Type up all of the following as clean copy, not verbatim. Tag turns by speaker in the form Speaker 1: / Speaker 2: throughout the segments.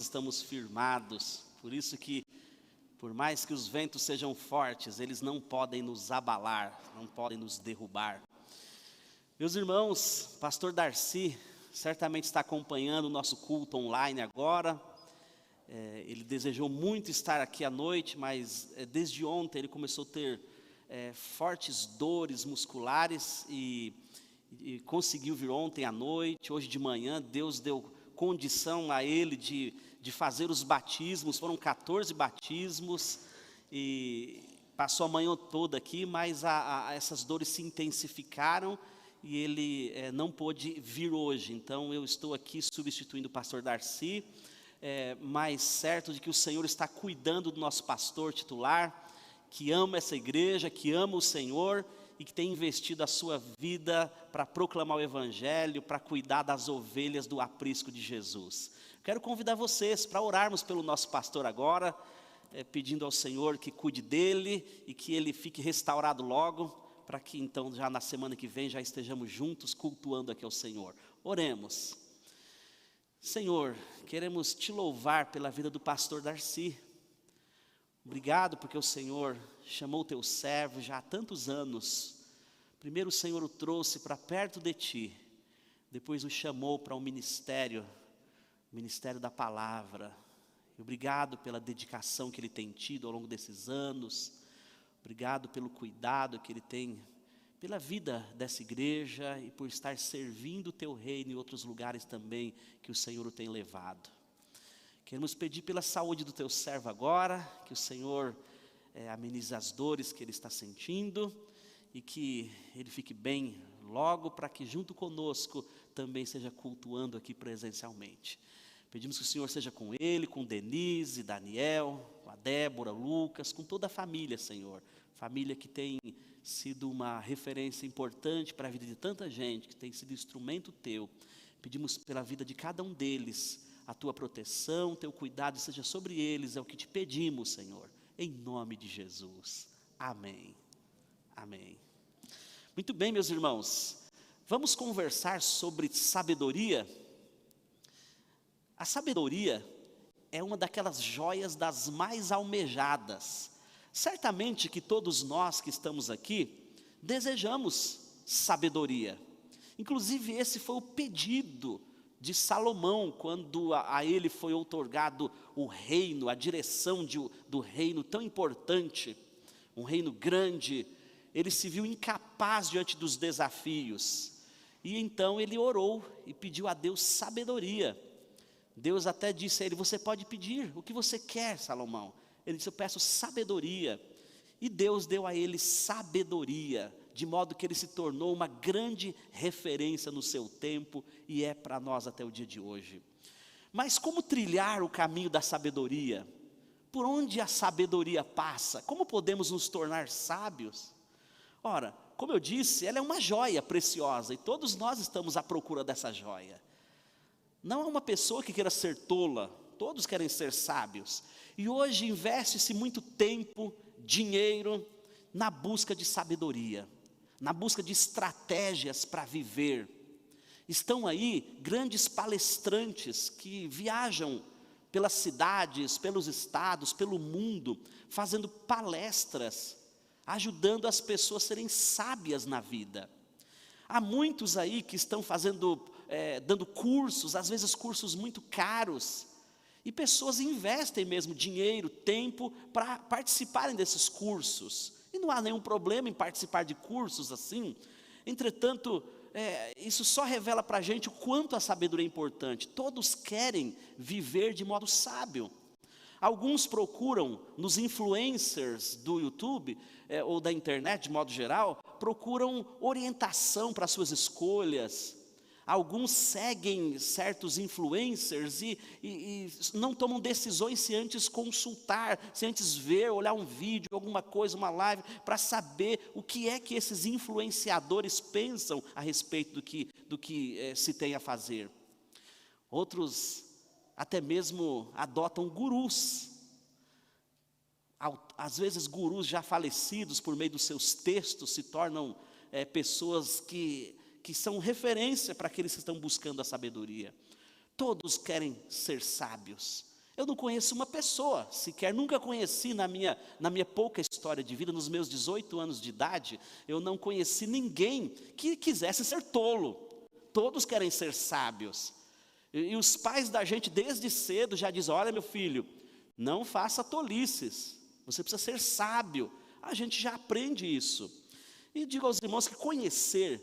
Speaker 1: estamos firmados. Por isso que, por mais que os ventos sejam fortes, eles não podem nos abalar, não podem nos derrubar. Meus irmãos, pastor Darcy certamente está acompanhando o nosso culto online agora. Ele desejou muito estar aqui à noite, mas desde ontem ele começou a ter fortes dores musculares e conseguiu vir ontem à noite. Hoje de manhã Deus deu condição a ele de fazer os batismos. Foram 14 batismos e passou a manhã toda aqui, mas essas dores se intensificaram e ele não pôde vir hoje. Então eu estou aqui substituindo o pastor Darcy, mas certo de que o Senhor está cuidando do nosso pastor titular, que ama essa igreja, que ama o Senhor e que tem investido a sua vida para proclamar o Evangelho, para cuidar das ovelhas do aprisco de Jesus. Quero convidar vocês para orarmos pelo nosso pastor agora, pedindo ao Senhor que cuide dele e que ele fique restaurado logo, para que então já na semana que vem já estejamos juntos cultuando aqui ao Senhor. Oremos. Senhor, queremos te louvar pela vida do pastor Darcy. Obrigado porque o Senhor chamou o teu servo já há tantos anos. Primeiro o Senhor o trouxe para perto de ti, depois o chamou para o ministério da palavra. Obrigado pela dedicação que ele tem tido ao longo desses anos. Obrigado pelo cuidado que ele tem pela vida dessa igreja e por estar servindo o teu reino em outros lugares também que o Senhor o tem levado. Queremos pedir pela saúde do teu servo agora, que o Senhor amenize as dores que ele está sentindo e que ele fique bem logo, para que junto conosco também seja cultuando aqui presencialmente. Pedimos que o Senhor seja com ele, com Denise, Daniel, com a Débora, Lucas, com toda a família, Senhor. Família que tem sido uma referência importante para a vida de tanta gente, que tem sido instrumento teu. Pedimos pela vida de cada um deles, a tua proteção, teu cuidado seja sobre eles, é o que te pedimos, Senhor, em nome de Jesus. Amém. Amém. Muito bem, meus irmãos, vamos conversar sobre sabedoria. A sabedoria é uma daquelas joias das mais almejadas. Certamente que todos nós que estamos aqui desejamos sabedoria. Inclusive esse foi o pedido de Salomão, quando a ele foi outorgado o reino, a direção do reino tão importante, um reino grande. Ele se viu incapaz diante dos desafios, e então ele orou e pediu a Deus sabedoria. Deus até disse a ele: você pode pedir o que você quer, Salomão. Ele disse: eu peço sabedoria, e Deus deu a ele sabedoria, de modo que ele se tornou uma grande referência no seu tempo, e é para nós até o dia de hoje. Mas como trilhar o caminho da sabedoria? Por onde a sabedoria passa? Como podemos nos tornar sábios? Ora, como eu disse, ela é uma joia preciosa, e todos nós estamos à procura dessa joia. Não é uma pessoa que queira ser tola, todos querem ser sábios. E hoje investe-se muito tempo, dinheiro, na busca de sabedoria, na busca de estratégias para viver. Estão aí grandes palestrantes que viajam pelas cidades, pelos estados, pelo mundo, fazendo palestras, ajudando as pessoas a serem sábias na vida. Há muitos aí que estão dando cursos, às vezes cursos muito caros, e pessoas investem mesmo dinheiro, tempo, para participarem desses cursos. E não há nenhum problema em participar de cursos assim. Entretanto, isso só revela para a gente o quanto a sabedoria é importante. Todos querem viver de modo sábio. Alguns procuram, nos influencers do YouTube, ou da internet de modo geral, procuram orientação para suas escolhas. Alguns seguem certos influencers e não tomam decisões se antes consultar, se antes ver, olhar um vídeo, alguma coisa, uma live, para saber o que é que esses influenciadores pensam a respeito do que se tem a fazer. Outros até mesmo adotam gurus. Às vezes gurus já falecidos, por meio dos seus textos, se tornam pessoas que são referência para aqueles que estão buscando a sabedoria. Todos querem ser sábios. Eu não conheço uma pessoa sequer, nunca conheci na minha pouca história de vida, nos meus 18 anos de idade, eu não conheci ninguém que quisesse ser tolo. Todos querem ser sábios. E os pais da gente desde cedo já dizem, olha meu filho, não faça tolices, você precisa ser sábio. A gente já aprende isso. E digo aos irmãos que conhecer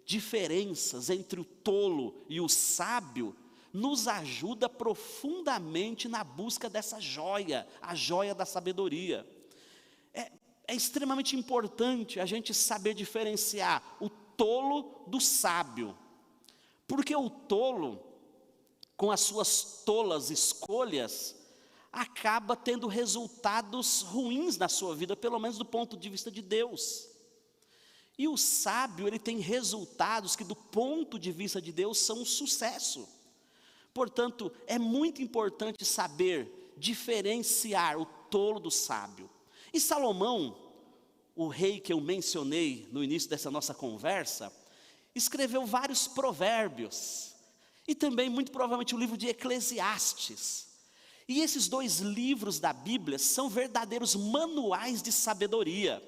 Speaker 1: diferenças entre o tolo e o sábio nos ajuda profundamente na busca dessa joia, a joia da sabedoria. É extremamente importante a gente saber diferenciar o tolo do sábio, porque o tolo, com as suas tolas escolhas, acaba tendo resultados ruins na sua vida, pelo menos do ponto de vista de Deus. E o sábio, ele tem resultados que do ponto de vista de Deus são um sucesso. Portanto, é muito importante saber diferenciar o tolo do sábio. E Salomão, o rei que eu mencionei no início dessa nossa conversa, escreveu vários provérbios, e também muito provavelmente o livro de Eclesiastes. E esses 2 livros da Bíblia são verdadeiros manuais de sabedoria.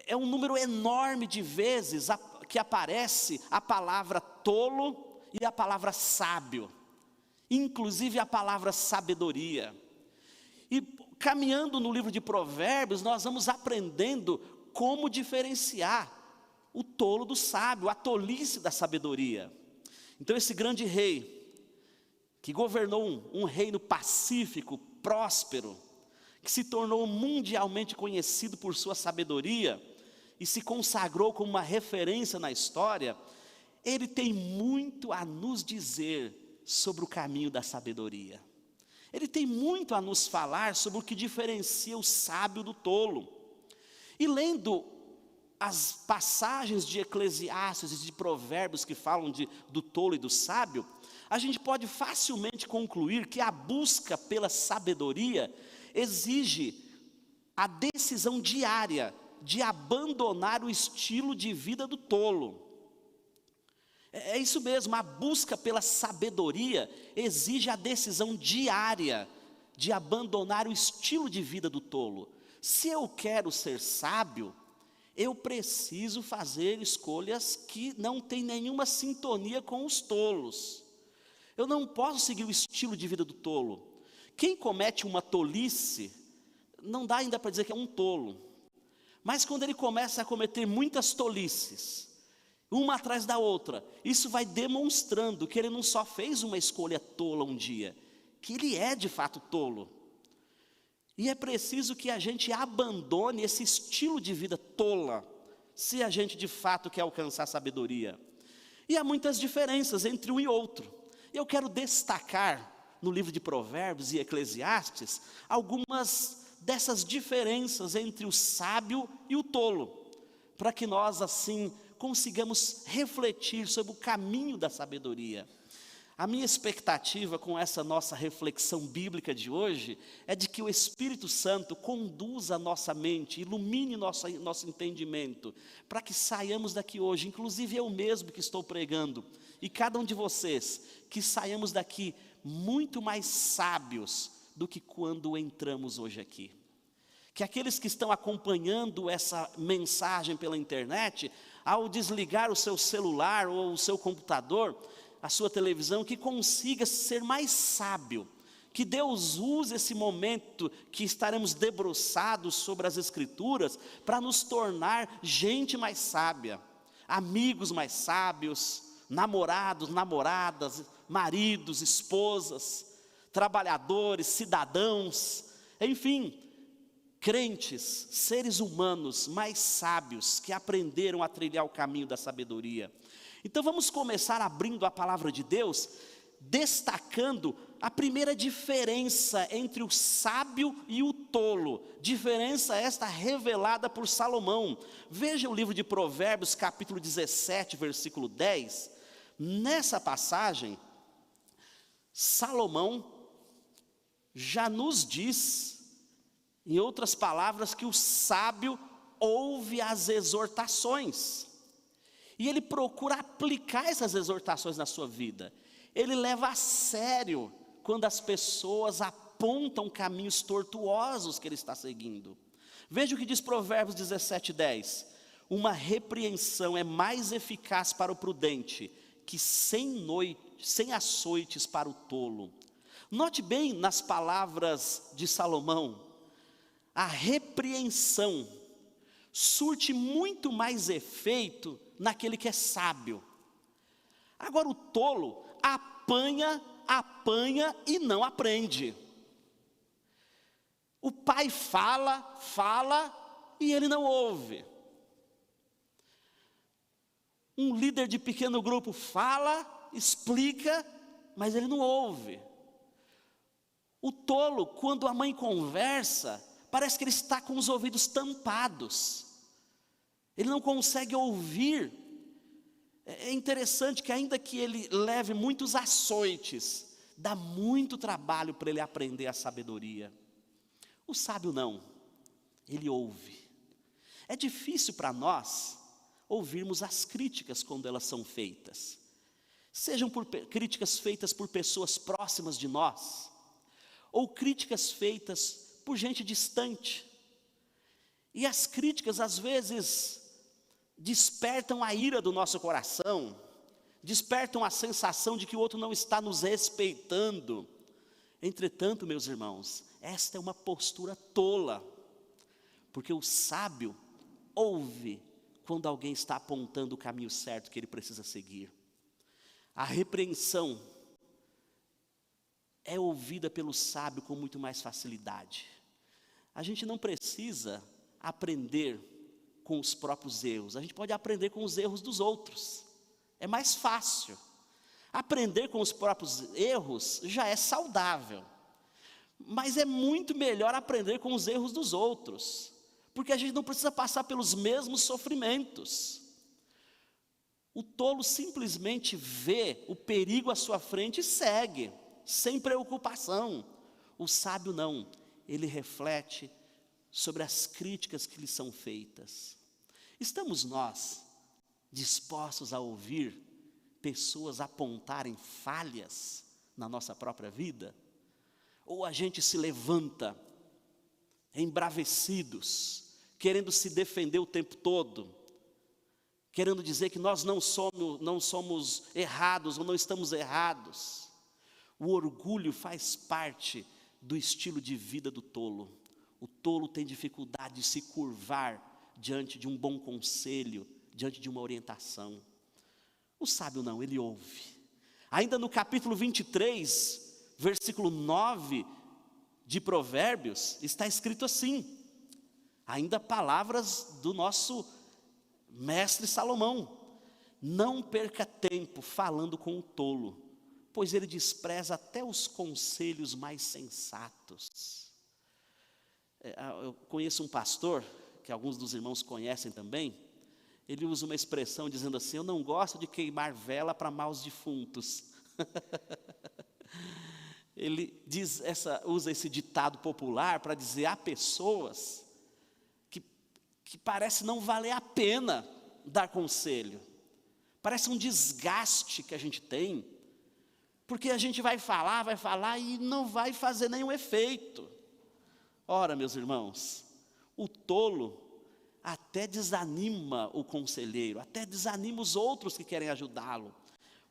Speaker 1: É um número enorme de vezes que aparece a palavra tolo e a palavra sábio, inclusive a palavra sabedoria. E caminhando no livro de Provérbios, nós vamos aprendendo como diferenciar o tolo do sábio, a tolice da sabedoria. Então esse grande rei, que governou um reino pacífico, próspero, que se tornou mundialmente conhecido por sua sabedoria, e se consagrou como uma referência na história, ele tem muito a nos dizer sobre o caminho da sabedoria. Ele tem muito a nos falar sobre o que diferencia o sábio do tolo. E lendo as passagens de Eclesiastes e de Provérbios que falam do tolo e do sábio, a gente pode facilmente concluir que a busca pela sabedoria exige a decisão diária de abandonar o estilo de vida do tolo. É isso mesmo, a busca pela sabedoria exige a decisão diária de abandonar o estilo de vida do tolo. Se eu quero ser sábio, eu preciso fazer escolhas que não têm nenhuma sintonia com os tolos. Eu não posso seguir o estilo de vida do tolo. Quem comete uma tolice, não dá ainda para dizer que é um tolo. Mas quando ele começa a cometer muitas tolices, uma atrás da outra, isso vai demonstrando que ele não só fez uma escolha tola um dia, que ele é de fato tolo. E é preciso que a gente abandone esse estilo de vida tola, se a gente de fato quer alcançar sabedoria. E há muitas diferenças entre um e outro. Eu quero destacar no livro de Provérbios e Eclesiastes algumas dessas diferenças entre o sábio e o tolo, para que nós assim consigamos refletir sobre o caminho da sabedoria. A minha expectativa com essa nossa reflexão bíblica de hoje é de que o Espírito Santo conduza a nossa mente, ilumine nosso entendimento, para que saiamos daqui hoje, inclusive eu mesmo que estou pregando, e cada um de vocês, que saiamos daqui muito mais sábios do que quando entramos hoje aqui. Que aqueles que estão acompanhando essa mensagem pela internet, ao desligar o seu celular ou o seu computador, a sua televisão, que consiga ser mais sábio, que Deus use esse momento que estaremos debruçados sobre as Escrituras, para nos tornar gente mais sábia, amigos mais sábios, namorados, namoradas, maridos, esposas, trabalhadores, cidadãos, enfim, crentes, seres humanos mais sábios, que aprenderam a trilhar o caminho da sabedoria. Então vamos começar abrindo a palavra de Deus, destacando a primeira diferença entre o sábio e o tolo, diferença esta revelada por Salomão. Veja o livro de Provérbios, capítulo 17, versículo 10. Nessa passagem, Salomão já nos diz, em outras palavras, que o sábio ouve as exortações, e ele procura aplicar essas exortações na sua vida. Ele leva a sério quando as pessoas apontam caminhos tortuosos que ele está seguindo. Veja o que diz Provérbios 17:10. Uma repreensão é mais eficaz para o prudente que 100 açoites para o tolo. Note bem nas palavras de Salomão, a repreensão surte muito mais efeito naquele que é sábio. Agora o tolo apanha e não aprende. O pai fala e ele não ouve. Um líder de pequeno grupo fala, explica, mas ele não ouve. O tolo, quando a mãe conversa, parece que ele está com os ouvidos tampados. Ele não consegue ouvir. É interessante que ainda que ele leve muitos açoites, dá muito trabalho para ele aprender a sabedoria. O sábio não, ele ouve. É difícil para nós ouvirmos as críticas quando elas são feitas. Sejam críticas feitas por pessoas próximas de nós, ou críticas feitas por gente distante. E as críticas às vezes despertam a ira do nosso coração, despertam a sensação de que o outro não está nos respeitando. Entretanto, meus irmãos, esta é uma postura tola, porque o sábio ouve quando alguém está apontando o caminho certo que ele precisa seguir. A repreensão é ouvida pelo sábio com muito mais facilidade. A gente não precisa aprender com os próprios erros, a gente pode aprender com os erros dos outros. É mais fácil. Aprender com os próprios erros já é saudável, mas é muito melhor aprender com os erros dos outros, porque a gente não precisa passar pelos mesmos sofrimentos. O tolo simplesmente vê o perigo à sua frente e segue, sem preocupação. O sábio não, ele reflete sobre as críticas que lhe são feitas. Estamos nós dispostos a ouvir pessoas apontarem falhas na nossa própria vida? Ou a gente se levanta embravecidos, querendo se defender o tempo todo, querendo dizer que nós não somos errados ou não estamos errados? O orgulho faz parte do estilo de vida do tolo. O tolo tem dificuldade de se curvar diante de um bom conselho, diante de uma orientação. O sábio não, ele ouve. Ainda no capítulo 23, versículo 9 de Provérbios, está escrito assim, ainda palavras do nosso mestre Salomão: não perca tempo falando com o tolo, pois ele despreza até os conselhos mais sensatos. Eu conheço um pastor, que alguns dos irmãos conhecem também. Ele usa uma expressão dizendo assim: eu não gosto de queimar vela para maus defuntos. Ele usa esse ditado popular para dizer: há pessoas que parece não valer a pena dar conselho. Parece um desgaste que a gente tem, porque a gente vai falar e não vai fazer nenhum efeito. Ora, meus irmãos, o tolo até desanima o conselheiro, até desanima os outros que querem ajudá-lo,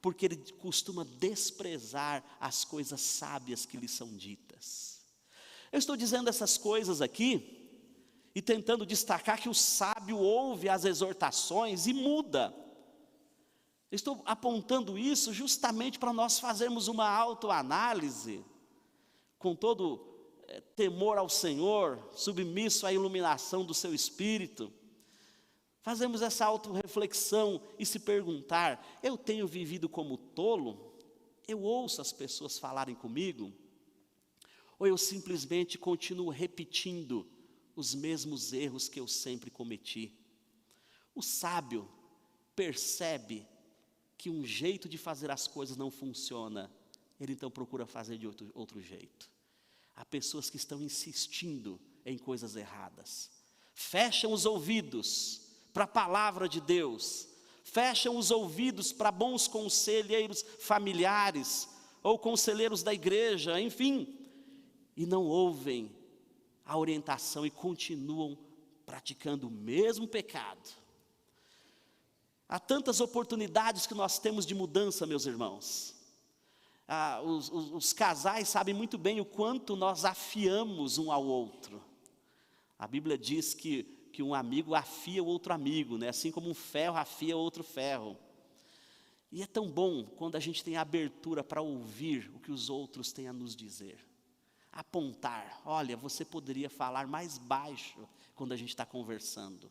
Speaker 1: porque ele costuma desprezar as coisas sábias que lhe são ditas. Eu estou dizendo essas coisas aqui e tentando destacar que o sábio ouve as exortações e muda. Estou apontando isso justamente para nós fazermos uma autoanálise, com todo temor ao Senhor, submisso à iluminação do seu Espírito. Fazemos essa autorreflexão e se perguntar: eu tenho vivido como tolo? Eu ouço as pessoas falarem comigo? Ou eu simplesmente continuo repetindo os mesmos erros que eu sempre cometi? O sábio percebe que um jeito de fazer as coisas não funciona, ele então procura fazer de outro jeito. Há pessoas que estão insistindo em coisas erradas, fecham os ouvidos para a palavra de Deus, fecham os ouvidos para bons conselheiros familiares, ou conselheiros da igreja, enfim, e não ouvem a orientação e continuam praticando o mesmo pecado. Há tantas oportunidades que nós temos de mudança, meus irmãos. Os casais sabem muito bem o quanto nós afiamos um ao outro. A Bíblia diz que um amigo afia o outro amigo, né? Assim como um ferro afia outro ferro. E é tão bom quando a gente tem abertura para ouvir o que os outros têm a nos dizer. Apontar, olha, você poderia falar mais baixo quando a gente está conversando.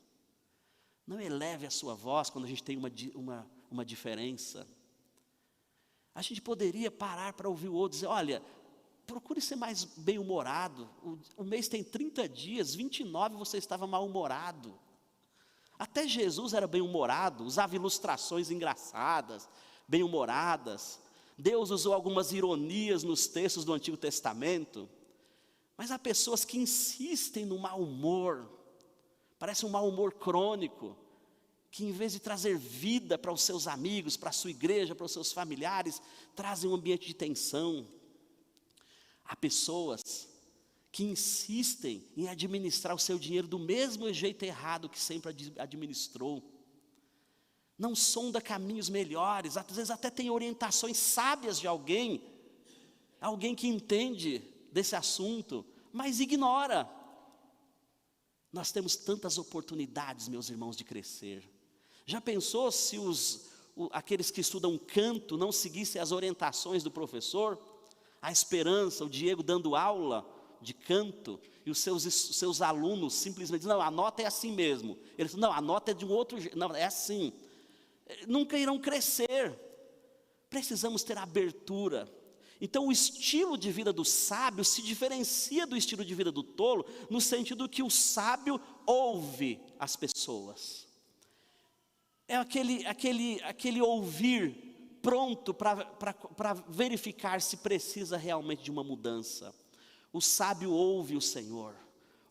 Speaker 1: Não eleve a sua voz quando a gente tem uma diferença. A gente poderia parar para ouvir o outro e dizer, olha, procure ser mais bem-humorado. O mês tem 30 dias, 29 você estava mal-humorado. Até Jesus era bem-humorado, usava ilustrações engraçadas, bem-humoradas. Deus usou algumas ironias nos textos do Antigo Testamento. Mas há pessoas que insistem no mau humor, parece um mau humor crônico, que em vez de trazer vida para os seus amigos, para a sua igreja, para os seus familiares, trazem um ambiente de tensão. Há pessoas que insistem em administrar o seu dinheiro do mesmo jeito errado que sempre administrou. Não sonda caminhos melhores, às vezes até tem orientações sábias de alguém que entende desse assunto, mas ignora. Nós temos tantas oportunidades, meus irmãos, de crescer. Já pensou se aqueles que estudam canto não seguissem as orientações do professor? A Esperança, o Diego dando aula de canto, e os seus alunos simplesmente dizem, não, a nota é assim mesmo. Eles dizem, não, a nota é de um outro jeito, não, é assim. Nunca irão crescer. Precisamos ter abertura. Então o estilo de vida do sábio se diferencia do estilo de vida do tolo, no sentido que o sábio ouve as pessoas. É aquele ouvir pronto para verificar se precisa realmente de uma mudança. O sábio ouve o Senhor,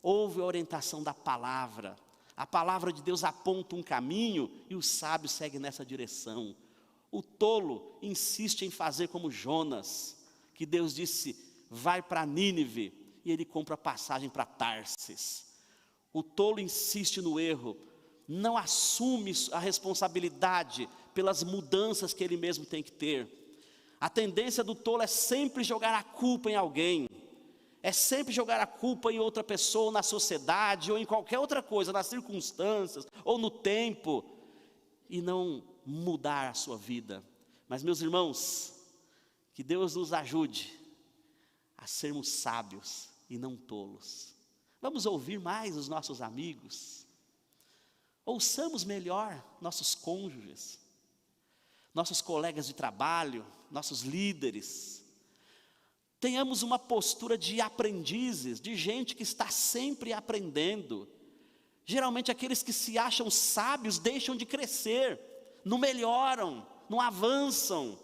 Speaker 1: ouve a orientação da palavra. A palavra de Deus aponta um caminho e o sábio segue nessa direção. O tolo insiste em fazer como Jonas, que Deus disse, vai para Nínive, e ele compra passagem para Tarsis. O tolo insiste no erro, não assume a responsabilidade pelas mudanças que ele mesmo tem que ter. A tendência do tolo é sempre jogar a culpa em alguém, é sempre jogar a culpa em outra pessoa, na sociedade, ou em qualquer outra coisa, nas circunstâncias, ou no tempo, e não mudar a sua vida. Mas, meus irmãos, que Deus nos ajude a sermos sábios e não tolos. Vamos ouvir mais os nossos amigos. Ouçamos melhor nossos cônjuges, nossos colegas de trabalho, nossos líderes. Tenhamos uma postura de aprendizes, de gente que está sempre aprendendo. Geralmente aqueles que se acham sábios deixam de crescer, não melhoram, não avançam.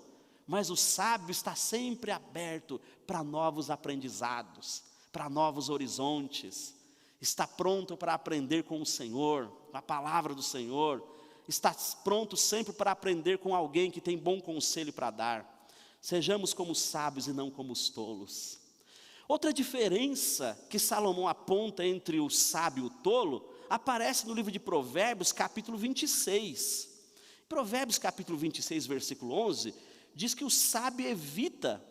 Speaker 1: Mas o sábio está sempre aberto para novos aprendizados, para novos horizontes. Está pronto para aprender com o Senhor, com a palavra do Senhor. Está pronto sempre para aprender com alguém que tem bom conselho para dar. Sejamos como os sábios e não como os tolos. Outra diferença que Salomão aponta entre o sábio e o tolo, aparece no livro de Provérbios, capítulo 26. Provérbios, capítulo 26, versículo 11, diz que o sábio evita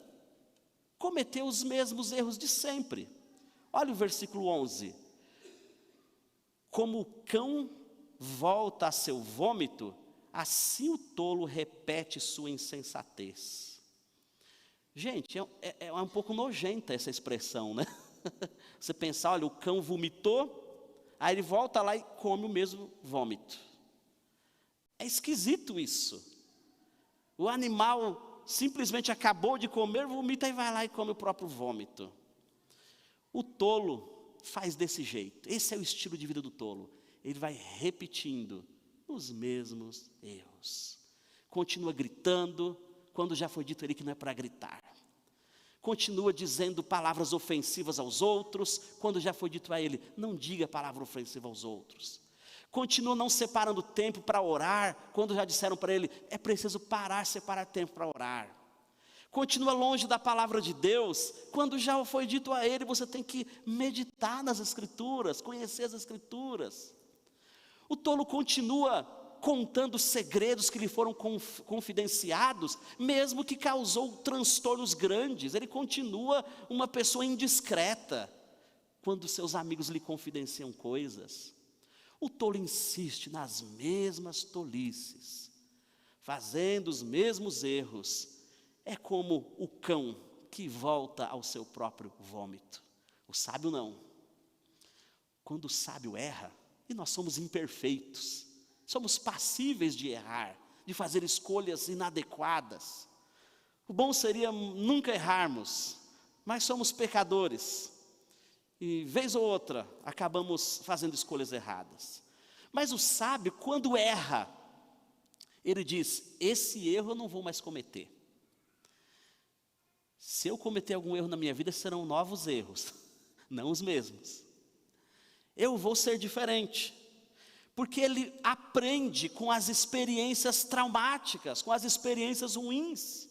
Speaker 1: cometer os mesmos erros de sempre. Olha o versículo 11. Como o cão volta a seu vômito, assim o tolo repete sua insensatez. Gente, é um pouco nojenta essa expressão, né? Você pensar, olha, o cão vomitou, aí ele volta lá e come o mesmo vômito. É esquisito isso. O animal simplesmente acabou de comer, vomita e vai lá e come o próprio vômito. O tolo faz desse jeito. Esse é o estilo de vida do tolo. Ele vai repetindo os mesmos erros. Continua gritando, quando já foi dito a ele que não é para gritar. Continua dizendo palavras ofensivas aos outros, quando já foi dito a ele, não diga palavra ofensiva aos outros. Continua não separando tempo para orar, quando já disseram para ele, é preciso parar, separar tempo para orar. continua longe da palavra de Deus, quando já foi dito a ele, você tem que meditar nas Escrituras, conhecer as Escrituras. O tolo continua contando segredos que lhe foram confidenciados, mesmo que causou transtornos grandes. Ele continua uma pessoa indiscreta, quando seus amigos lhe confidenciam coisas. O tolo insiste nas mesmas tolices, fazendo os mesmos erros. É como o cão que volta ao seu próprio vômito. O sábio não. Quando o sábio erra, e nós somos imperfeitos, somos passíveis de errar, de fazer escolhas inadequadas. O bom seria nunca errarmos, mas somos pecadores. E vez ou outra, acabamos fazendo escolhas erradas. Mas o sábio, quando erra, ele diz: esse erro eu não vou mais cometer. Se eu cometer algum erro na minha vida, serão novos erros, não os mesmos. Eu vou ser diferente, porque ele aprende com as experiências traumáticas, com as experiências ruins.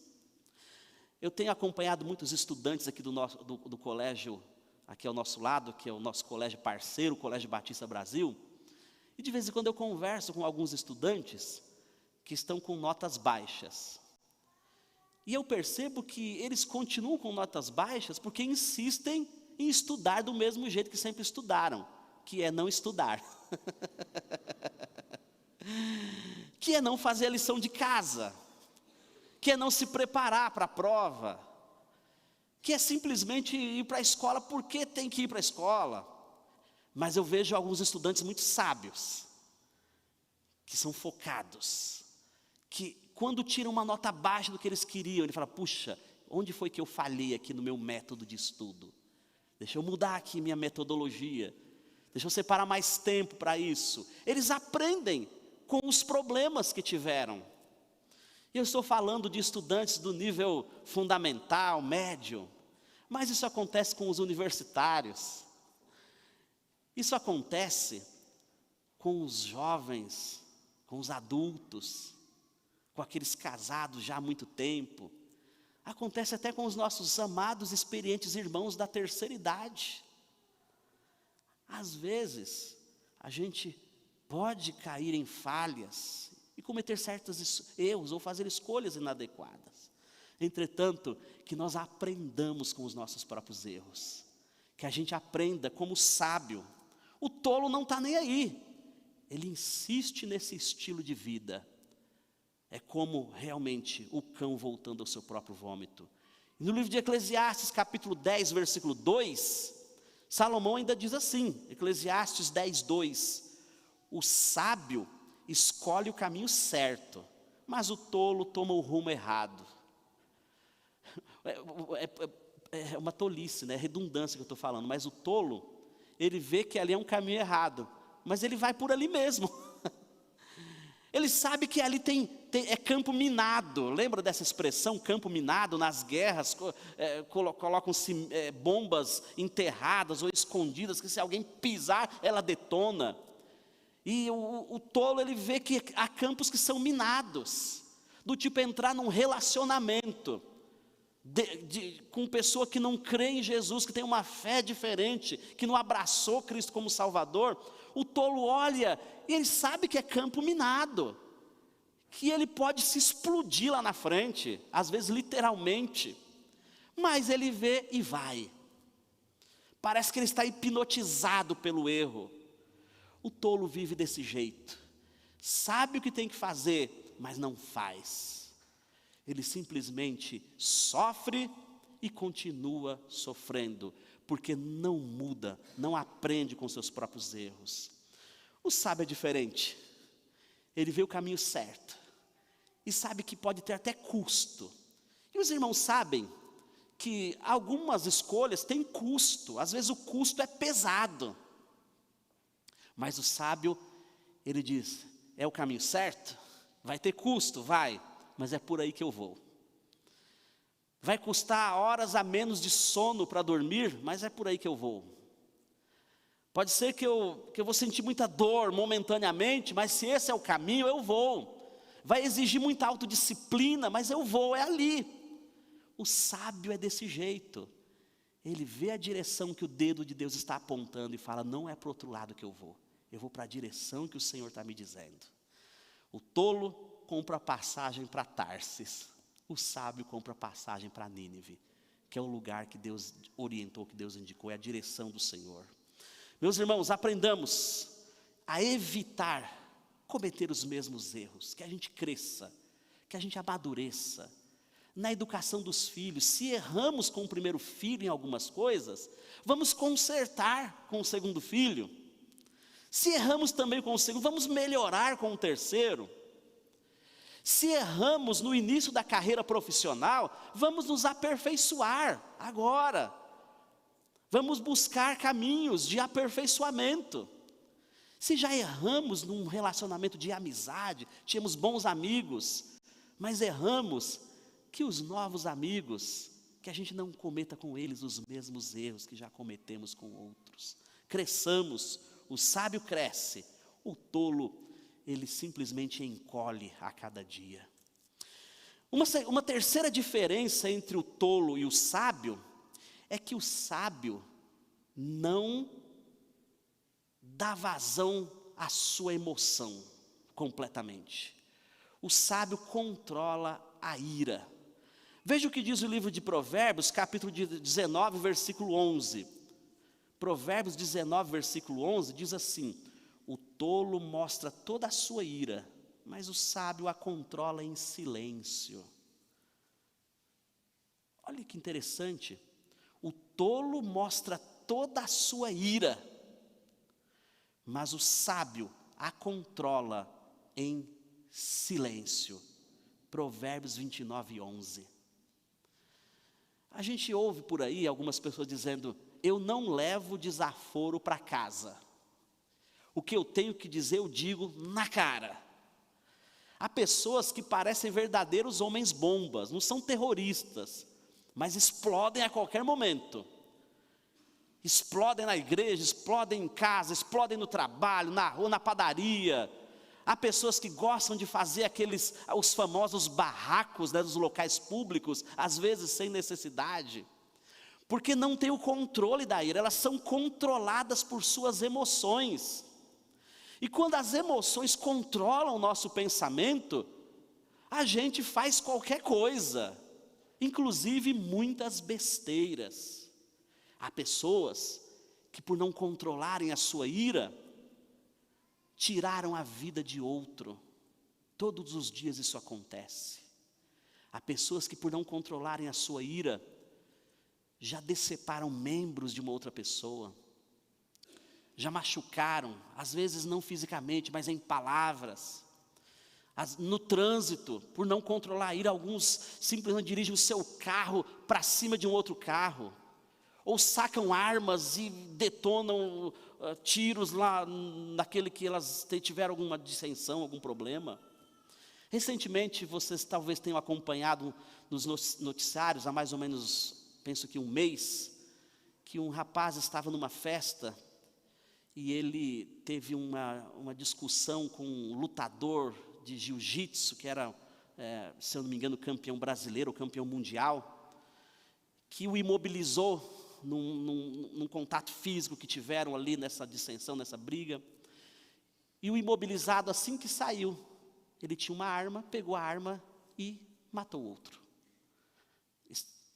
Speaker 1: Eu tenho acompanhado muitos estudantes aqui do colégio, aqui ao nosso lado, que é o nosso colégio parceiro, o Colégio Batista Brasil, e de vez em quando eu converso com alguns estudantes que estão com notas baixas. E eu percebo que eles continuam com notas baixas porque insistem em estudar do mesmo jeito que sempre estudaram, que é não estudar, que é não fazer a lição de casa, que é não se preparar para a prova, que é simplesmente ir para a escola porque tem que ir para a escola. Mas eu vejo alguns estudantes muito sábios, que são focados, que quando tiram uma nota abaixo do que eles queriam, ele fala: puxa, onde foi que eu falhei aqui no meu método de estudo? Deixa eu mudar aqui minha metodologia, deixa eu separar mais tempo para isso. Eles aprendem com os problemas que tiveram. Eu estou falando de estudantes do nível fundamental, médio, mas isso acontece com os universitários. Isso acontece com os jovens, com os adultos, com aqueles casados já há muito tempo. Acontece até com os nossos amados, experientes irmãos da terceira idade. Às vezes, a gente pode cair em falhas e cometer certos erros ou fazer escolhas inadequadas. Entretanto, que nós aprendamos com os nossos próprios erros, que a gente aprenda como sábio. O tolo não está nem aí, ele insiste nesse estilo de vida. É como realmente o cão voltando ao seu próprio vômito. No livro de Eclesiastes, capítulo 10, versículo 2, Salomão ainda diz assim, Eclesiastes 10, 2: o sábio escolhe o caminho certo, mas o tolo toma o rumo errado. É uma tolice, né? É redundância que eu estou falando, mas o tolo, ele vê que ali é um caminho errado, mas ele vai por ali mesmo. Ele sabe que ali é campo minado. Lembra dessa expressão, campo minado? Nas guerras, colocam-se bombas enterradas ou escondidas, que se alguém pisar, ela detona. E o tolo, ele vê que há campos que são minados, do tipo entrar num relacionamento com pessoa que não crê em Jesus, que tem uma fé diferente, que não abraçou Cristo como Salvador. O tolo olha e ele sabe que é campo minado, que ele pode se explodir lá na frente, às vezes literalmente, mas ele vê e vai. Parece que ele está hipnotizado pelo erro. O tolo vive desse jeito, sabe o que tem que fazer, mas não faz. Ele simplesmente sofre e continua sofrendo, porque não muda, não aprende com seus próprios erros. O sábio é diferente, ele vê o caminho certo, e sabe que pode ter até custo. E os irmãos sabem que algumas escolhas têm custo, às vezes o custo é pesado. Mas o sábio, ele diz: é o caminho certo? Vai ter custo? Vai, mas é por aí que eu vou. Vai custar horas a menos de sono para dormir, mas é por aí que eu vou. Pode ser que eu vou sentir muita dor momentaneamente, mas se esse é o caminho, eu vou. Vai exigir muita autodisciplina, mas eu vou, é ali. O sábio é desse jeito. Ele vê a direção que o dedo de Deus está apontando e fala, não é para o outro lado que eu vou para a direção que o Senhor está me dizendo. O tolo compra passagem para Tarsis, o sábio compra passagem para Nínive, que é o lugar que Deus orientou, que Deus indicou, é a direção do Senhor. Meus irmãos, aprendamos a evitar cometer os mesmos erros, que a gente cresça, que a gente amadureça. Na educação dos filhos, se erramos com o primeiro filho em algumas coisas, vamos consertar com o segundo filho. Se erramos também com o segundo, vamos melhorar com o terceiro. Se erramos no início da carreira profissional, vamos nos aperfeiçoar agora. Vamos buscar caminhos de aperfeiçoamento. Se já erramos num relacionamento de amizade, tínhamos bons amigos, mas erramos, que os novos amigos, que a gente não cometa com eles os mesmos erros que já cometemos com outros. Cresçamos, o sábio cresce, o tolo, ele simplesmente encolhe a cada dia. Uma terceira diferença entre o tolo e o sábio, é que o sábio não dá vazão à sua emoção completamente. O sábio controla a ira. Veja o que diz o livro de Provérbios, capítulo 19, versículo 11. Provérbios 19, versículo 11, diz assim, o tolo mostra toda a sua ira, mas o sábio a controla em silêncio. Olha que interessante, o tolo mostra toda a sua ira, mas o sábio a controla em silêncio. Provérbios 29, 11. A gente ouve por aí algumas pessoas dizendo, eu não levo desaforo para casa. O que eu tenho que dizer, eu digo na cara. Há pessoas que parecem verdadeiros homens bombas, não são terroristas, mas explodem a qualquer momento. Explodem na igreja, explodem em casa, explodem no trabalho, na rua, na padaria. Há pessoas que gostam de fazer os famosos barracos, né, dos locais públicos, às vezes sem necessidade, porque não tem o controle da ira, elas são controladas por suas emoções. E quando as emoções controlam o nosso pensamento, a gente faz qualquer coisa, inclusive muitas besteiras. Há pessoas que por não controlarem a sua ira, tiraram a vida de outro. Todos os dias isso acontece. Há pessoas que por não controlarem a sua ira, já deceparam membros de uma outra pessoa. Já machucaram, às vezes não fisicamente, mas em palavras. No trânsito, por não controlar a ira, alguns simplesmente dirigem o seu carro para cima de um outro carro. Ou sacam armas e detonam tiros lá naquele que elas tiveram alguma dissensão, algum problema. Recentemente, vocês talvez tenham acompanhado nos noticiários, há mais ou menos, penso que um mês, que um rapaz estava numa festa e ele teve uma discussão com um lutador de jiu-jitsu, que era, se eu não me engano, campeão brasileiro, ou campeão mundial, que o imobilizou num contato físico que tiveram ali nessa dissensão, nessa briga. E o imobilizado, assim que saiu, ele tinha uma arma, pegou a arma e matou o outro.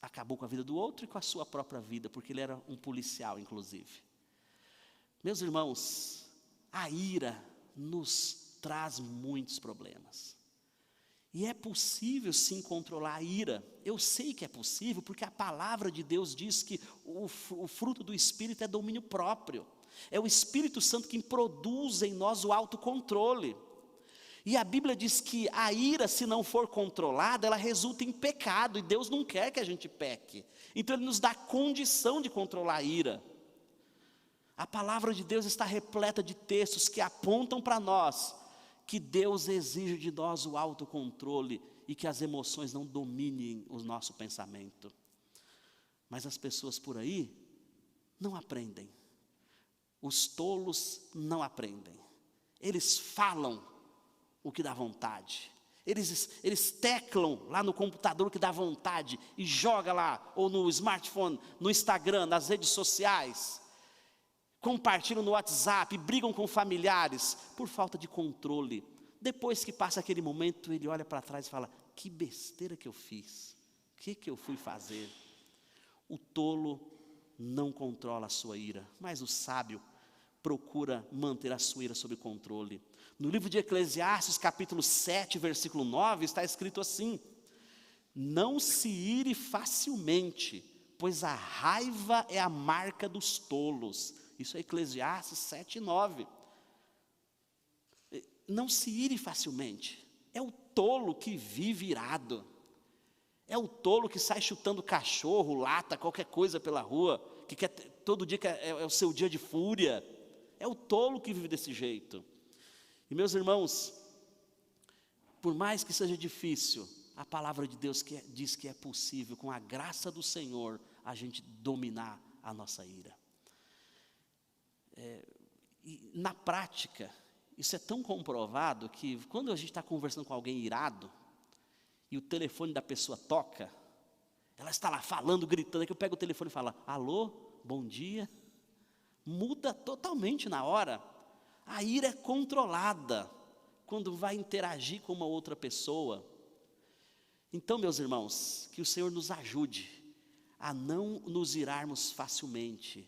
Speaker 1: Acabou com a vida do outro e com a sua própria vida, porque ele era um policial, inclusive. Meus irmãos, a ira nos traz muitos problemas. E é possível sim controlar a ira. Eu sei que é possível, porque a palavra de Deus diz que o fruto do Espírito é domínio próprio. É o Espírito Santo que produz em nós o autocontrole. E a Bíblia diz que a ira, se não for controlada, ela resulta em pecado. E Deus não quer que a gente peque. Então Ele nos dá condição de controlar a ira. A palavra de Deus está repleta de textos que apontam para nós que Deus exige de nós o autocontrole e que as emoções não dominem o nosso pensamento. Mas as pessoas por aí não aprendem. Os tolos não aprendem. Eles falam o que dá vontade. Eles teclam lá no computador que dá vontade e joga lá, ou no smartphone, no Instagram, nas redes sociais. Compartilham no WhatsApp, brigam com familiares por falta de controle. Depois que passa aquele momento, ele olha para trás e fala: que besteira que eu fiz, o que eu fui fazer? O tolo não controla a sua ira, mas o sábio procura manter a sua ira sob controle. No livro de Eclesiastes, capítulo 7, versículo 9, está escrito assim: não se ire facilmente, pois a raiva é a marca dos tolos. Isso é Eclesiastes 7, 9. Não se ire facilmente. É o tolo que vive irado. É o tolo que sai chutando cachorro, lata, qualquer coisa pela rua, que quer todo dia é o seu dia de fúria. É o tolo que vive desse jeito. E meus irmãos, por mais que seja difícil, a palavra de Deus diz que é possível, com a graça do Senhor, a gente dominar a nossa ira. E na prática, isso é tão comprovado que quando a gente está conversando com alguém irado, e o telefone da pessoa toca, ela está lá falando, gritando, que eu pego o telefone e falo: alô, bom dia. Muda totalmente na hora. A ira é controlada quando vai interagir com uma outra pessoa. Então, meus irmãos, que o Senhor nos ajude a não nos irarmos facilmente.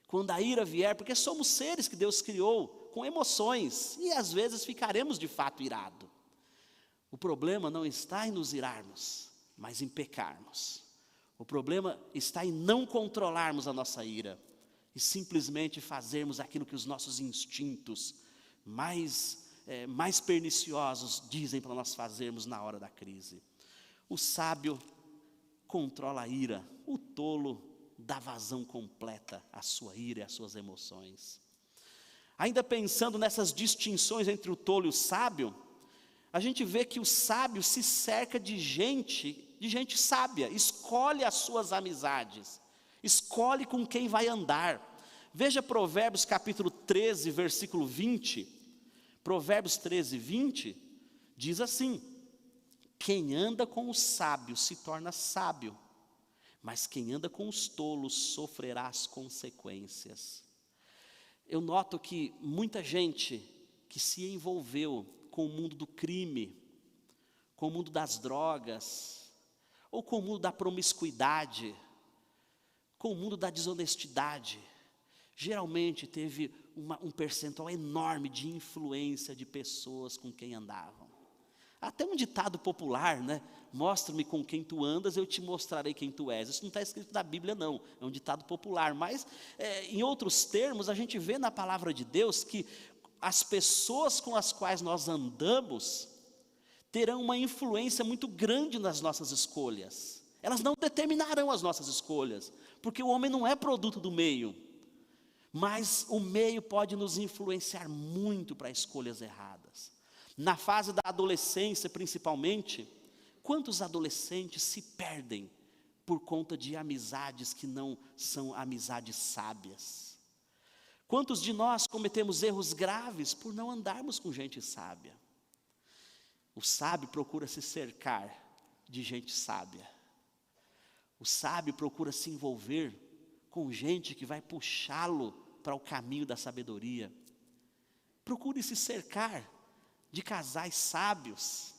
Speaker 1: Quando a ira vier, porque somos seres que Deus criou com emoções, e às vezes ficaremos de fato irados. O problema não está em nos irarmos, mas em pecarmos. O problema está em não controlarmos a nossa ira e simplesmente fazermos aquilo que os nossos instintos mais perniciosos dizem para nós fazermos na hora da crise. O sábio controla a ira, o tolo dá vazão completa à sua ira e às suas emoções. Ainda pensando nessas distinções entre o tolo e o sábio, a gente vê que o sábio se cerca de gente sábia, escolhe as suas amizades, escolhe com quem vai andar. Veja Provérbios capítulo 13, versículo 20. Provérbios 13, 20, diz assim: quem anda com os sábios se torna sábio, mas quem anda com os tolos sofrerá as consequências. Eu noto que muita gente que se envolveu com o mundo do crime, com o mundo das drogas, ou com o mundo da promiscuidade, com o mundo da desonestidade, geralmente teve um percentual enorme de influência de pessoas com quem andavam. Até um ditado popular, né? Mostra-me com quem tu andas, eu te mostrarei quem tu és. Isso não está escrito na Bíblia não, é um ditado popular. Mas, em outros termos, a gente vê na palavra de Deus que as pessoas com as quais nós andamos terão uma influência muito grande nas nossas escolhas. Elas não determinarão as nossas escolhas, porque o homem não é produto do meio. Mas o meio pode nos influenciar muito para escolhas erradas. Na fase da adolescência, principalmente, quantos adolescentes se perdem por conta de amizades que não são amizades sábias? Quantos de nós cometemos erros graves por não andarmos com gente sábia? O sábio procura se cercar de gente sábia. O sábio procura se envolver com gente que vai puxá-lo para o caminho da sabedoria. Procure se cercar de casais sábios,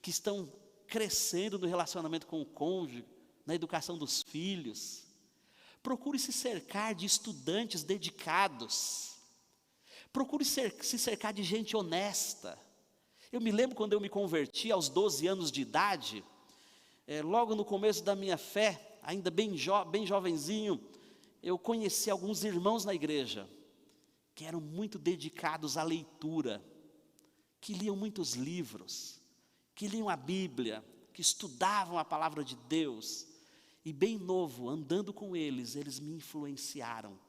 Speaker 1: que estão crescendo no relacionamento com o cônjuge, na educação dos filhos. Procure se cercar de estudantes dedicados. Procure se cercar de gente honesta. Eu me lembro quando eu me converti aos 12 anos de idade, logo no começo da minha fé, ainda bem jovenzinho, eu conheci alguns irmãos na igreja, que eram muito dedicados à leitura, que liam muitos livros, que liam a Bíblia, que estudavam a palavra de Deus, e bem novo, andando com eles me influenciaram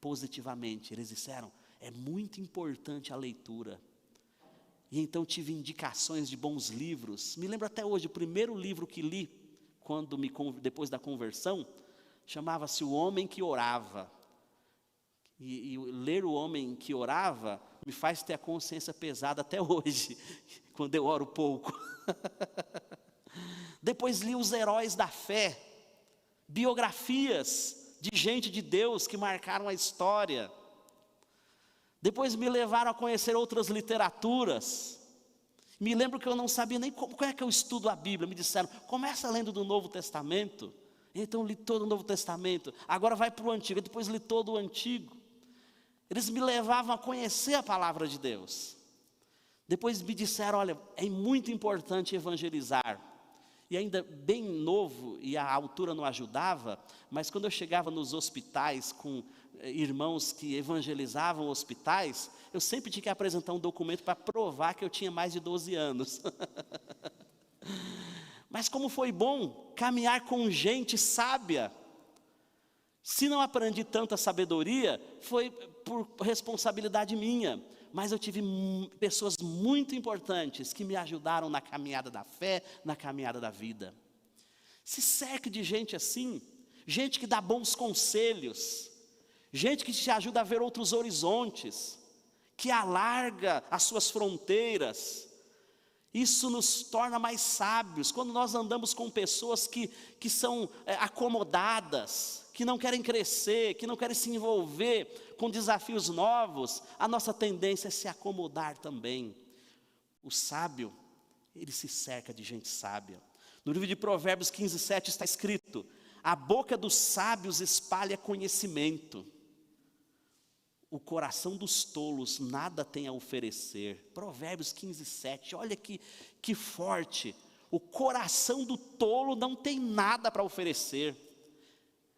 Speaker 1: positivamente. Eles disseram: é muito importante a leitura. E então tive indicações de bons livros. Me lembro até hoje, o primeiro livro que li, depois da conversão, chamava-se O Homem que Orava. E ler O Homem que Orava me faz ter a consciência pesada até hoje, quando eu oro pouco. Depois li os heróis da fé, biografias de gente de Deus que marcaram a história. Depois me levaram a conhecer outras literaturas. Me lembro que eu não sabia nem como é que eu estudo a Bíblia. Me disseram, começa lendo do Novo Testamento. Então li todo o Novo Testamento. Agora vai para o Antigo. Depois li todo o Antigo. Eles me levavam a conhecer a palavra de Deus. Depois me disseram, olha, é muito importante evangelizar. E ainda bem novo, e a altura não ajudava, mas quando eu chegava nos hospitais com irmãos que evangelizavam hospitais, eu sempre tinha que apresentar um documento para provar que eu tinha mais de 12 anos. Mas como foi bom caminhar com gente sábia. Se não aprendi tanta sabedoria, foi por responsabilidade minha. Mas eu tive pessoas muito importantes que me ajudaram na caminhada da fé, na caminhada da vida. Se cerque de gente assim, gente que dá bons conselhos, gente que te ajuda a ver outros horizontes, que alarga as suas fronteiras. Isso nos torna mais sábios, quando nós andamos com pessoas que são acomodadas, que não querem crescer, que não querem se envolver com desafios novos, a nossa tendência é se acomodar também. O sábio, ele se cerca de gente sábia. No livro de Provérbios 15:7 está escrito, a boca dos sábios espalha conhecimento. O coração dos tolos nada tem a oferecer. Provérbios 15:7, olha que forte. O coração do tolo não tem nada para oferecer.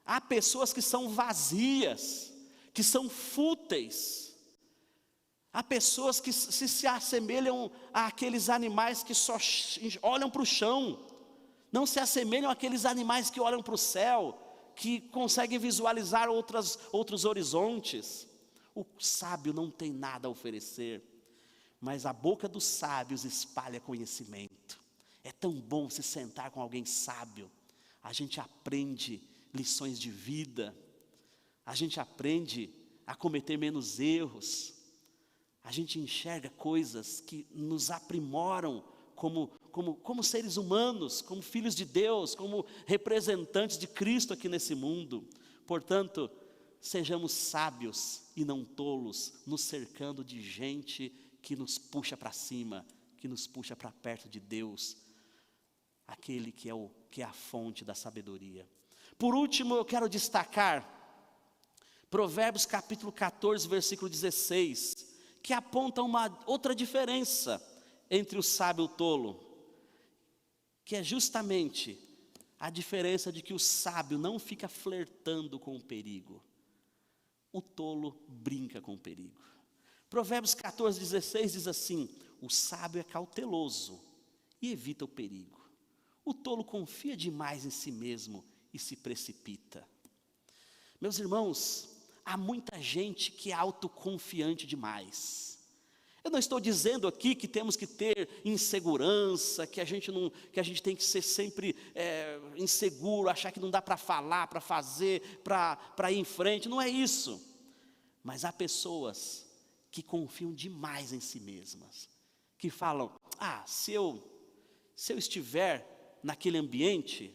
Speaker 1: Há pessoas que são vazias, que são fúteis. Há pessoas que se assemelham àqueles animais que só olham para o chão. Não se assemelham àqueles animais que olham para o céu, que conseguem visualizar outros horizontes. O sábio não tem nada a oferecer, mas a boca dos sábios espalha conhecimento. É tão bom se sentar com alguém sábio. A gente aprende lições de vida, a gente aprende a cometer menos erros, a gente enxerga coisas que nos aprimoram como seres humanos, como filhos de Deus, como representantes de Cristo aqui nesse mundo. Portanto, sejamos sábios e não tolos, nos cercando de gente que nos puxa para cima, que nos puxa para perto de Deus, aquele que é a fonte da sabedoria. Por último, eu quero destacar Provérbios capítulo 14, versículo 16, que aponta uma outra diferença entre o sábio e o tolo, que é justamente a diferença de que o sábio não fica flertando com o perigo. O tolo brinca com o perigo. Provérbios 14, 16 diz assim, o sábio é cauteloso e evita o perigo. O tolo confia demais em si mesmo e se precipita. Meus irmãos, há muita gente que é autoconfiante demais. Eu não estou dizendo aqui que temos que ter insegurança, que a gente tem que ser sempre inseguro, achar que não dá para falar, para fazer, para ir em frente, não é isso. Mas há pessoas que confiam demais em si mesmas, que falam, se eu estiver naquele ambiente,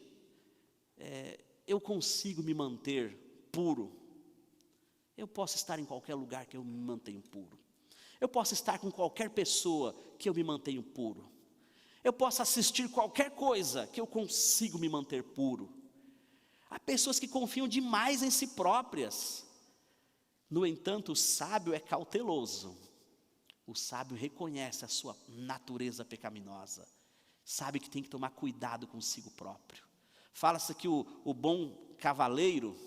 Speaker 1: eu consigo me manter puro. Eu posso estar em qualquer lugar que eu me mantenho puro. Eu posso estar com qualquer pessoa que eu me mantenho puro. Eu posso assistir qualquer coisa que eu consigo me manter puro. Há pessoas que confiam demais em si próprias. No entanto, o sábio é cauteloso. O sábio reconhece a sua natureza pecaminosa. Sabe que tem que tomar cuidado consigo próprio. Fala-se que o bom cavaleiro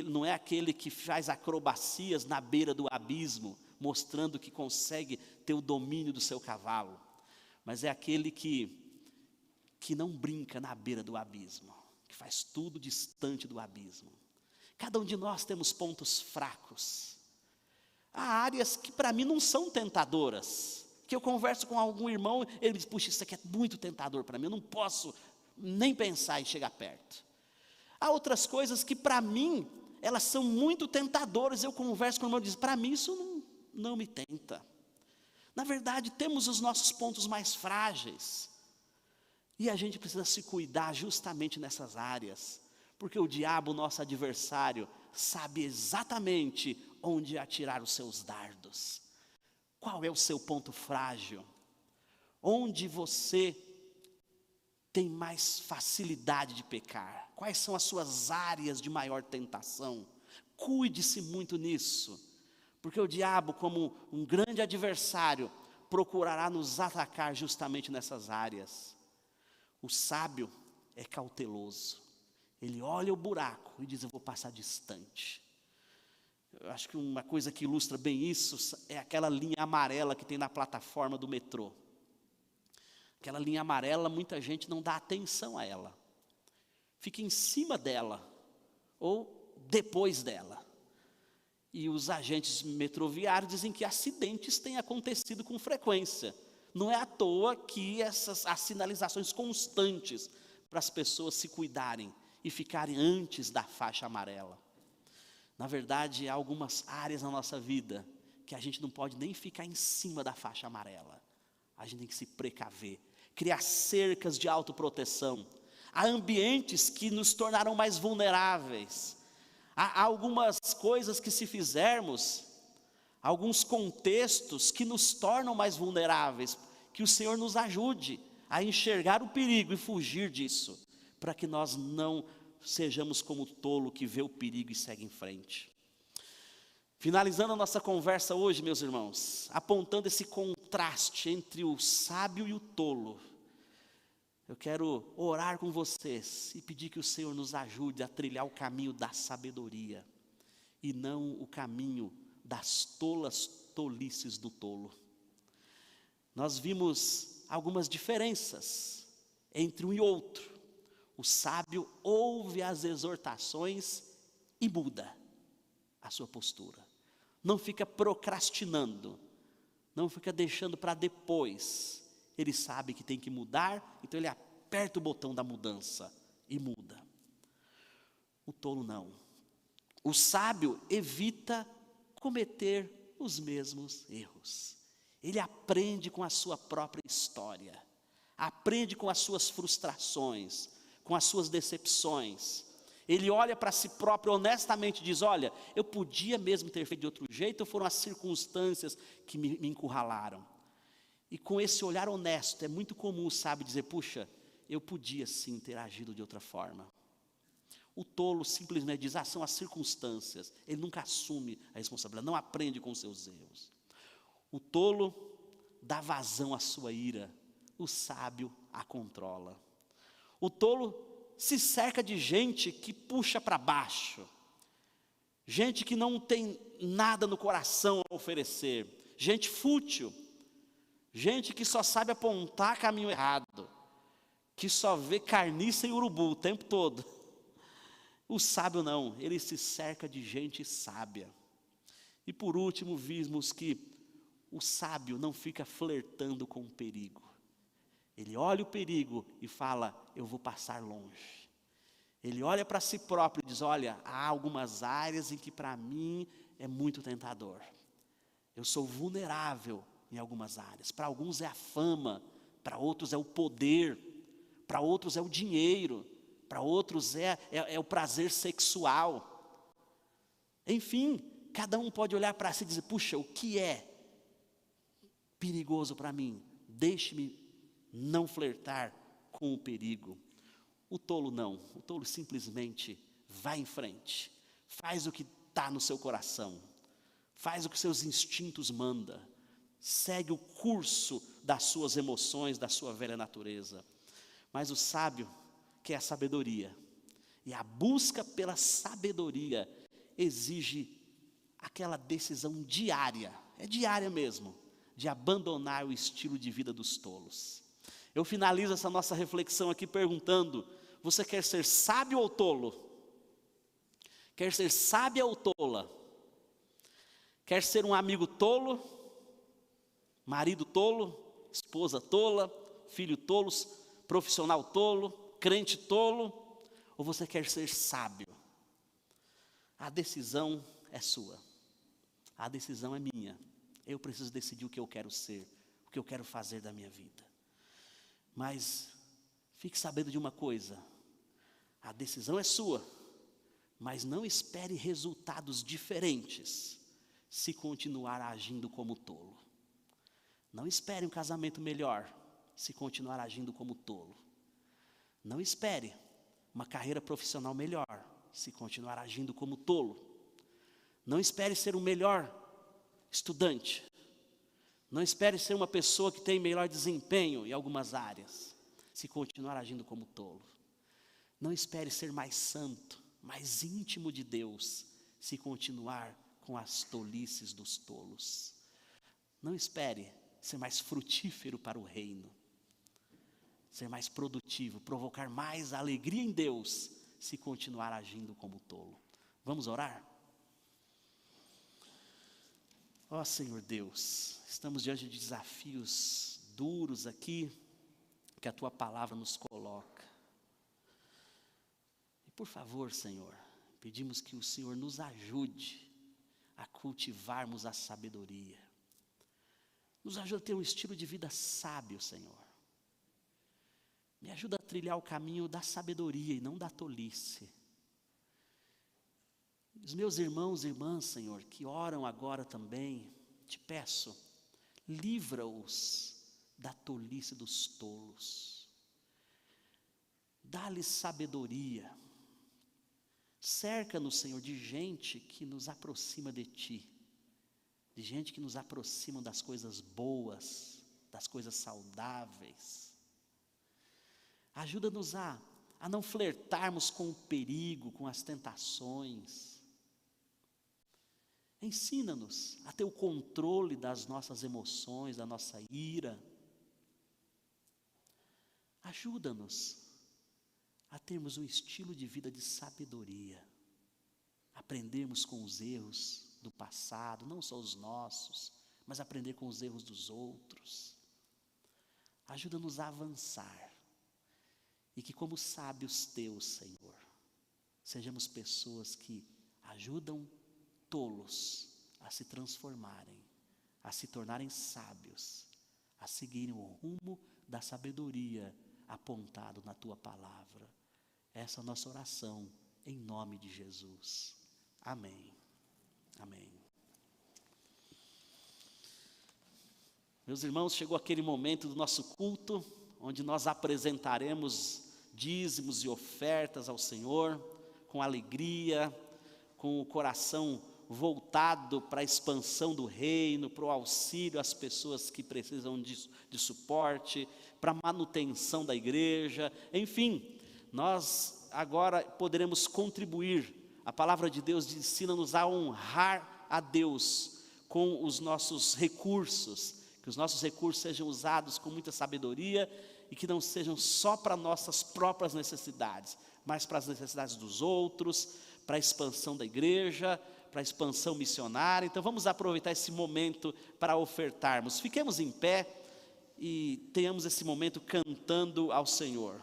Speaker 1: não é aquele que faz acrobacias na beira do abismo, mostrando que consegue ter o domínio do seu cavalo, mas é aquele que não brinca na beira do abismo, que faz tudo distante do abismo. Cada um de nós temos pontos fracos. Há áreas que para mim não são tentadoras, que eu converso com algum irmão, ele me diz, puxa, isso aqui é muito tentador para mim, eu não posso nem pensar em chegar perto. Há outras coisas que para mim, elas são muito tentadoras, eu converso com o irmão e diz, para mim isso não me tenta. Na verdade, temos os nossos pontos mais frágeis. E a gente precisa se cuidar justamente nessas áreas. Porque o diabo, nosso adversário, sabe exatamente onde atirar os seus dardos. Qual é o seu ponto frágil? Onde você tem mais facilidade de pecar? Quais são as suas áreas de maior tentação? Cuide-se muito nisso. Porque o diabo, como um grande adversário, procurará nos atacar justamente nessas áreas. O sábio é cauteloso. Ele olha o buraco e diz, eu vou passar distante. Eu acho que uma coisa que ilustra bem isso é aquela linha amarela que tem na plataforma do metrô. Aquela linha amarela, muita gente não dá atenção a ela. Fica em cima dela ou depois dela. E os agentes metroviários dizem que acidentes têm acontecido com frequência. Não é à toa que as sinalizações constantes para as pessoas se cuidarem e ficarem antes da faixa amarela. Na verdade, há algumas áreas na nossa vida que a gente não pode nem ficar em cima da faixa amarela. A gente tem que se precaver, criar cercas de autoproteção. Há ambientes que nos tornarão mais vulneráveis. Há algumas coisas que se fizermos, alguns contextos que nos tornam mais vulneráveis, que o Senhor nos ajude a enxergar o perigo e fugir disso, para que nós não sejamos como o tolo que vê o perigo e segue em frente. Finalizando a nossa conversa hoje, meus irmãos, apontando esse contraste entre o sábio e o tolo, eu quero orar com vocês e pedir que o Senhor nos ajude a trilhar o caminho da sabedoria e não o caminho das tolices do tolo. Nós vimos algumas diferenças entre um e outro. O sábio ouve as exortações e muda a sua postura. Não fica procrastinando, não fica deixando para depois. Ele sabe que tem que mudar, então ele aperta o botão da mudança e muda. O tolo não. O sábio evita cometer os mesmos erros. Ele aprende com a sua própria história, aprende com as suas frustrações, com as suas decepções. Ele olha para si próprio honestamente e diz, olha, eu podia mesmo ter feito de outro jeito, foram as circunstâncias que me encurralaram. E com esse olhar honesto, é muito comum o sábio dizer, puxa, eu podia sim ter agido de outra forma. O tolo simplesmente diz, são as circunstâncias. Ele nunca assume a responsabilidade, não aprende com os seus erros. O tolo dá vazão à sua ira, o sábio a controla. O tolo se cerca de gente que puxa para baixo, gente que não tem nada no coração a oferecer, gente fútil, gente que só sabe apontar caminho errado, que só vê carniça e urubu o tempo todo. O sábio não, ele se cerca de gente sábia. E por último, vimos que o sábio não fica flertando com o perigo. Ele olha o perigo e fala, eu vou passar longe. Ele olha para si próprio e diz, olha, há algumas áreas em que para mim é muito tentador. Eu sou vulnerável em algumas áreas. Para alguns é a fama, para outros é o poder, para outros é o dinheiro, para outros é o prazer sexual. Enfim, cada um pode olhar para si e dizer, puxa, o que é perigoso para mim? Deixe-me não flertar com o perigo. O tolo não, o tolo simplesmente vai em frente, faz o que está no seu coração, faz o que seus instintos mandam, segue o curso das suas emoções, da sua velha natureza. Mas o sábio quer a sabedoria, e a busca pela sabedoria exige aquela decisão diária, é diária mesmo, de abandonar o estilo de vida dos tolos. Eu finalizo essa nossa reflexão aqui perguntando, você quer ser sábio ou tolo? Quer ser sábia ou tola? Quer ser um amigo tolo? Marido tolo? Esposa tola? Filho tolos? Profissional tolo? Crente tolo? Ou você quer ser sábio? A decisão é sua. A decisão é minha. Eu preciso decidir o que eu quero ser, o que eu quero fazer da minha vida. Mas fique sabendo de uma coisa, a decisão é sua, mas não espere resultados diferentes se continuar agindo como tolo. Não espere um casamento melhor se continuar agindo como tolo. Não espere uma carreira profissional melhor se continuar agindo como tolo. Não espere ser o melhor estudante. Não espere ser uma pessoa que tem melhor desempenho em algumas áreas se continuar agindo como tolo. Não espere ser mais santo, mais íntimo de Deus se continuar com as tolices dos tolos. Não espere ser mais frutífero para o reino, ser mais produtivo, provocar mais alegria em Deus se continuar agindo como tolo. Vamos orar? Ó Senhor Deus, estamos diante de desafios duros aqui, que a Tua palavra nos coloca. E por favor, Senhor, pedimos que o Senhor nos ajude a cultivarmos a sabedoria. Nos ajuda a ter um estilo de vida sábio, Senhor. Me ajuda a trilhar o caminho da sabedoria e não da tolice. Os meus irmãos e irmãs, Senhor, que oram agora também, te peço, livra-os da tolice dos tolos. Dá-lhes sabedoria. Cerca-nos, Senhor, de gente que nos aproxima de Ti. De gente que nos aproxima das coisas boas, das coisas saudáveis. Ajuda-nos a não flertarmos com o perigo, com as tentações. Ensina-nos a ter o controle das nossas emoções, da nossa ira. Ajuda-nos a termos um estilo de vida de sabedoria. Aprendermos com os erros do passado, não só os nossos, mas aprender com os erros dos outros. Ajuda-nos a avançar. E que como sábios Teus, Senhor, sejamos pessoas que ajudam tolos a se transformarem, a se tornarem sábios, a seguirem o rumo da sabedoria apontado na Tua palavra. Essa é a nossa oração, em nome de Jesus. Amém. Amém. Meus irmãos, chegou aquele momento do nosso culto, onde nós apresentaremos dízimos e ofertas ao Senhor, com alegria, com o coração voltado para a expansão do reino, para o auxílio às pessoas que precisam de suporte, para a manutenção da igreja, enfim, nós agora poderemos contribuir. A palavra de Deus ensina-nos a honrar a Deus com os nossos recursos, que os nossos recursos sejam usados com muita sabedoria e que não sejam só para nossas próprias necessidades, mas para as necessidades dos outros, para a expansão da igreja, para a expansão missionária. Então vamos aproveitar esse momento para ofertarmos. Fiquemos em pé e tenhamos esse momento cantando ao Senhor.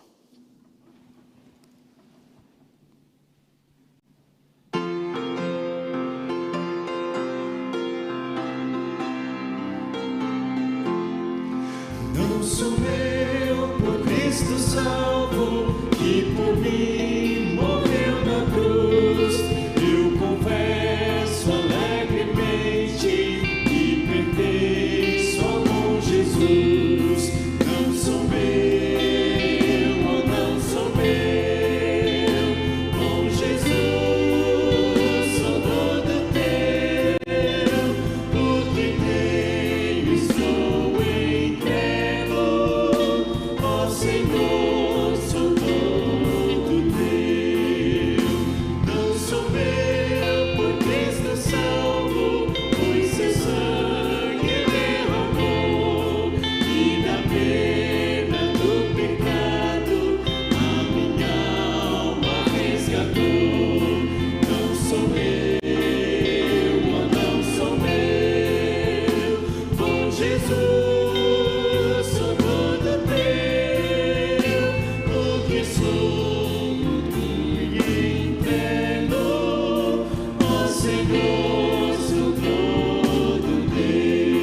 Speaker 2: Não sou eu, por Cristo salvo, que por mim morreu na cruz. Eu confesso alegremente e pertenço ao bom Jesus. Não sou meu, oh, não sou meu, bom Jesus, sou todo teu. O que tenho estou entrego, ó Senhor, sou todo teu. Não sou meu, por Cristo salvo, pois seu sangue derramou, e da pena do pecado a minha alma resgatou. Não sou eu, oh, não sou meu, bom Jesus, sou todo teu. O que sou, tudo entrego, ó Senhor, sou todo teu.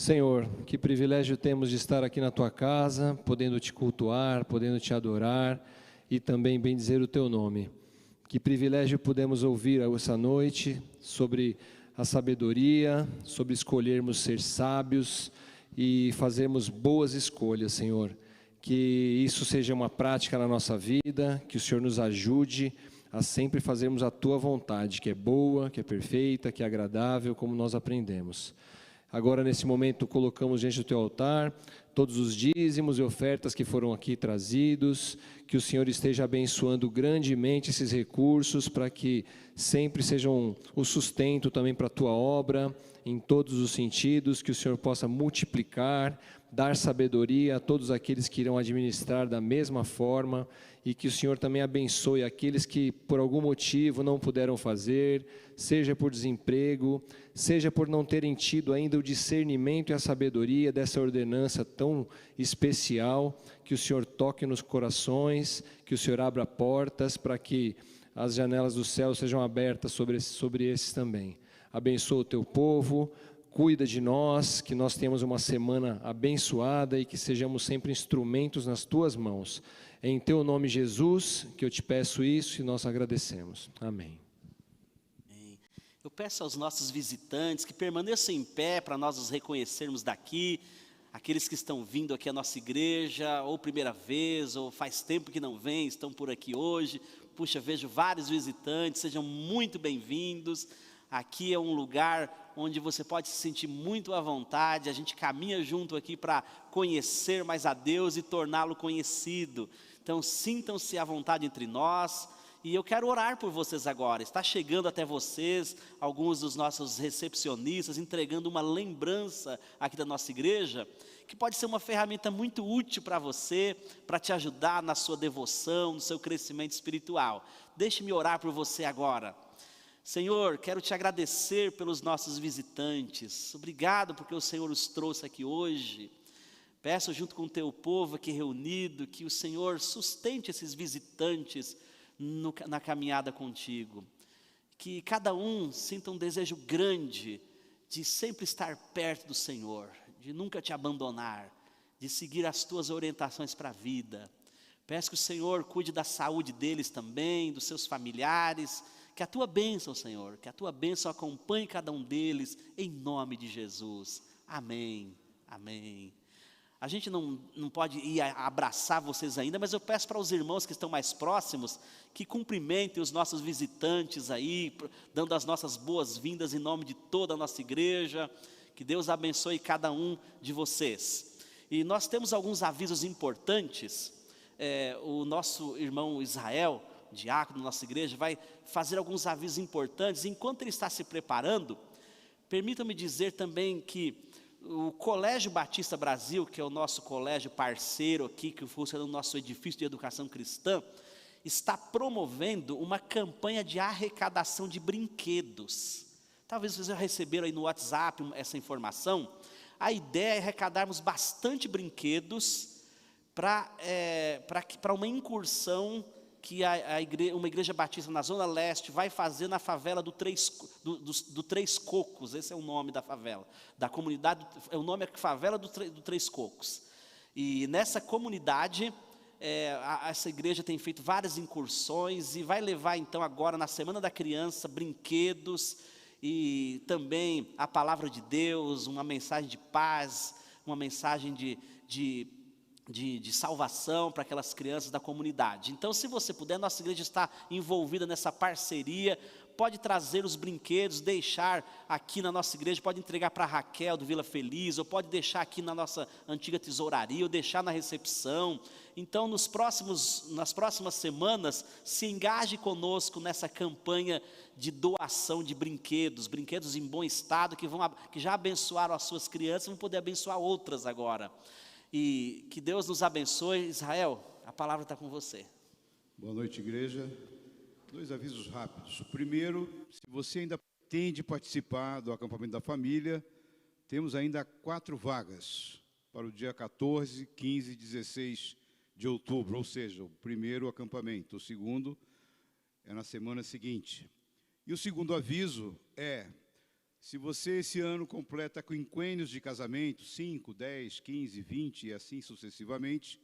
Speaker 3: Senhor, que privilégio temos de estar aqui na Tua casa, podendo Te cultuar, podendo Te adorar e também bendizer o Teu nome. Que privilégio pudemos ouvir essa noite sobre a sabedoria, sobre escolhermos ser sábios e fazermos boas escolhas, Senhor. Que isso seja uma prática na nossa vida, que o Senhor nos ajude a sempre fazermos a Tua vontade, que é boa, que é perfeita, que é agradável, como nós aprendemos. Agora, nesse momento, colocamos diante do Teu altar todos os dízimos e ofertas que foram aqui trazidos, que o Senhor esteja abençoando grandemente esses recursos, para que sempre sejam o sustento também para a Tua obra, em todos os sentidos, que o Senhor possa multiplicar, dar sabedoria a todos aqueles que irão administrar da mesma forma, e que o Senhor também abençoe aqueles que por algum motivo não puderam fazer, seja por desemprego, seja por não terem tido ainda o discernimento e a sabedoria dessa ordenança tão especial, que o Senhor toque nos corações, que o Senhor abra portas para que as janelas do céu sejam abertas sobre esses também. Abençoa o Teu povo, cuida de nós, que nós tenhamos uma semana abençoada e que sejamos sempre instrumentos nas Tuas mãos. É em Teu nome, Jesus, que eu Te peço isso e nós agradecemos. Amém.
Speaker 1: Eu peço aos nossos visitantes que permaneçam em pé para nós os reconhecermos daqui, aqueles que estão vindo aqui à nossa igreja, ou primeira vez, ou faz tempo que não vêm, estão por aqui hoje. Puxa, vejo vários visitantes, sejam muito bem-vindos. Aqui é um lugar onde você pode se sentir muito à vontade, a gente caminha junto aqui para conhecer mais a Deus e torná-lo conhecido. Então, sintam-se à vontade entre nós. E eu quero orar por vocês agora. Está chegando até vocês alguns dos nossos recepcionistas, entregando uma lembrança aqui da nossa igreja, que pode ser uma ferramenta muito útil para você, para te ajudar na sua devoção, no seu crescimento espiritual. Deixe-me orar por você agora. Senhor, quero te agradecer pelos nossos visitantes. Obrigado porque o Senhor os trouxe aqui hoje. Peço junto com o teu povo aqui reunido, que o Senhor sustente esses visitantes na caminhada contigo, que cada um sinta um desejo grande de sempre estar perto do Senhor, de nunca te abandonar, de seguir as tuas orientações para a vida. Peço que o Senhor cuide da saúde deles também, dos seus familiares, que a tua bênção, Senhor, que a tua bênção acompanhe cada um deles, em nome de Jesus. Amém, amém. A gente não pode ir abraçar vocês ainda, mas eu peço para os irmãos que estão mais próximos, que cumprimentem os nossos visitantes aí, dando as nossas boas-vindas em nome de toda a nossa igreja. Que Deus abençoe cada um de vocês. E nós temos alguns avisos importantes. O nosso irmão Israel, diácono da nossa igreja, vai fazer alguns avisos importantes. Enquanto ele está se preparando, permita-me dizer também que o Colégio Batista Brasil, que é o nosso colégio parceiro aqui, que funciona no nosso edifício de educação cristã, está promovendo uma campanha de arrecadação de brinquedos. Talvez vocês já receberam aí no WhatsApp essa informação. A ideia é arrecadarmos bastante brinquedos para uma incursão que uma igreja batista na Zona Leste vai fazer na favela do Três Cocos. Esse é o nome da favela, da comunidade, o nome é Favela do Três Cocos. E nessa comunidade, essa igreja tem feito várias incursões e vai levar então agora na Semana da Criança brinquedos e também a palavra de Deus, uma mensagem de paz, uma mensagem de salvação para aquelas crianças da comunidade. Então, se você puder, nossa igreja está envolvida nessa parceria, pode trazer os brinquedos, deixar aqui na nossa igreja, pode entregar para a Raquel do Vila Feliz, ou pode deixar aqui na nossa antiga tesouraria, ou deixar na recepção. Então, nas próximas semanas, se engaje conosco nessa campanha de doação de brinquedos em bom estado, que já abençoaram as suas crianças, vão poder abençoar outras agora. E que Deus nos abençoe. Israel, a palavra está com você.
Speaker 4: Boa noite, igreja. 2 avisos rápidos. O primeiro, se você ainda pretende participar do acampamento da família, temos ainda 4 vagas para o dia 14, 15 e 16 de outubro, ou seja, o primeiro acampamento. O segundo é na semana seguinte. E o segundo aviso é, Se você esse ano completa quinquênios de casamento, 5, 10, 15, 20 e assim sucessivamente,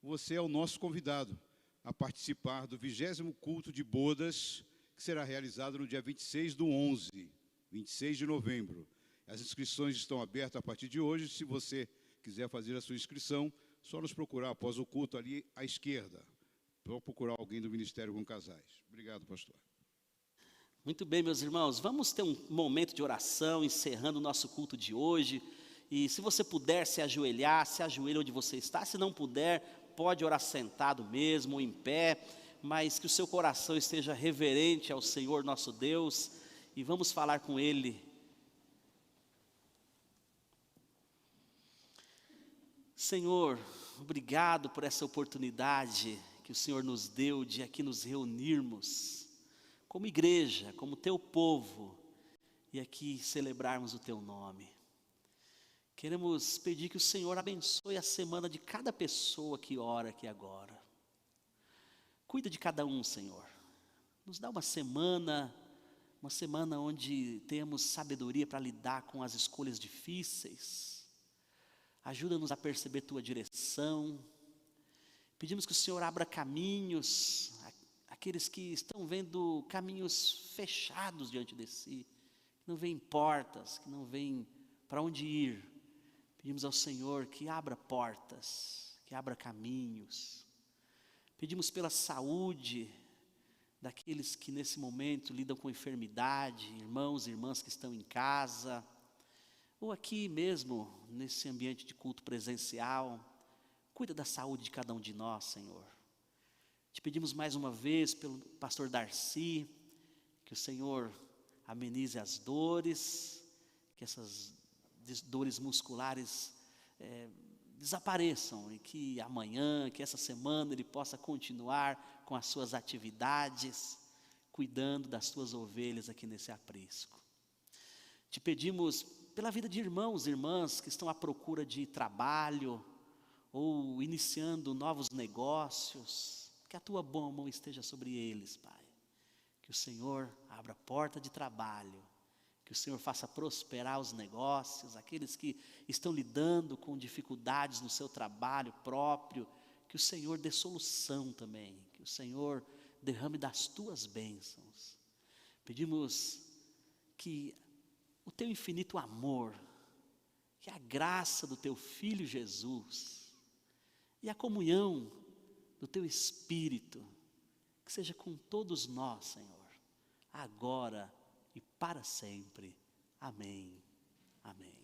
Speaker 4: você é o nosso convidado a participar do 20º culto de bodas, que será realizado no dia 26/11, 26 de novembro. As inscrições estão abertas a partir de hoje. Se você quiser fazer a sua inscrição, só nos procurar após o culto ali à esquerda. Vou procurar alguém do Ministério com Casais. Obrigado, pastor.
Speaker 1: Muito bem, meus irmãos, vamos ter um momento de oração, encerrando o nosso culto de hoje. E se você puder se ajoelhar, se ajoelha onde você está. Se não puder, pode orar sentado mesmo, ou em pé, mas que o seu coração esteja reverente ao Senhor nosso Deus. E vamos falar com Ele. Senhor, obrigado por essa oportunidade que o Senhor nos deu de aqui nos reunirmos como igreja, como teu povo, e aqui celebrarmos o teu nome. Queremos pedir que o Senhor abençoe a semana de cada pessoa que ora aqui agora. Cuida de cada um, Senhor. Nos dá uma semana onde temos sabedoria para lidar com as escolhas difíceis. Ajuda-nos a perceber tua direção. Pedimos que o Senhor abra caminhos, aqueles que estão vendo caminhos fechados diante de si, que não veem portas, que não veem para onde ir. Pedimos ao Senhor que abra portas, que abra caminhos. Pedimos pela saúde daqueles que nesse momento lidam com enfermidade, irmãos e irmãs que estão em casa, ou aqui mesmo, nesse ambiente de culto presencial. Cuida da saúde de cada um de nós, Senhor. Te pedimos mais uma vez pelo pastor Darcy, que o Senhor amenize as dores, que essas dores musculares desapareçam, e que amanhã, que essa semana ele possa continuar com as suas atividades, cuidando das tuas ovelhas aqui nesse aprisco. Te pedimos pela vida de irmãos e irmãs que estão à procura de trabalho, ou iniciando novos negócios, que a tua boa mão esteja sobre eles, Pai. Que o Senhor abra porta de trabalho, que o Senhor faça prosperar os negócios, aqueles que estão lidando com dificuldades no seu trabalho próprio, que o Senhor dê solução também, que o Senhor derrame das tuas bênçãos. Pedimos que o teu infinito amor, que a graça do teu Filho Jesus e a comunhão do teu Espírito, que seja com todos nós, Senhor, agora e para sempre. Amém. Amém.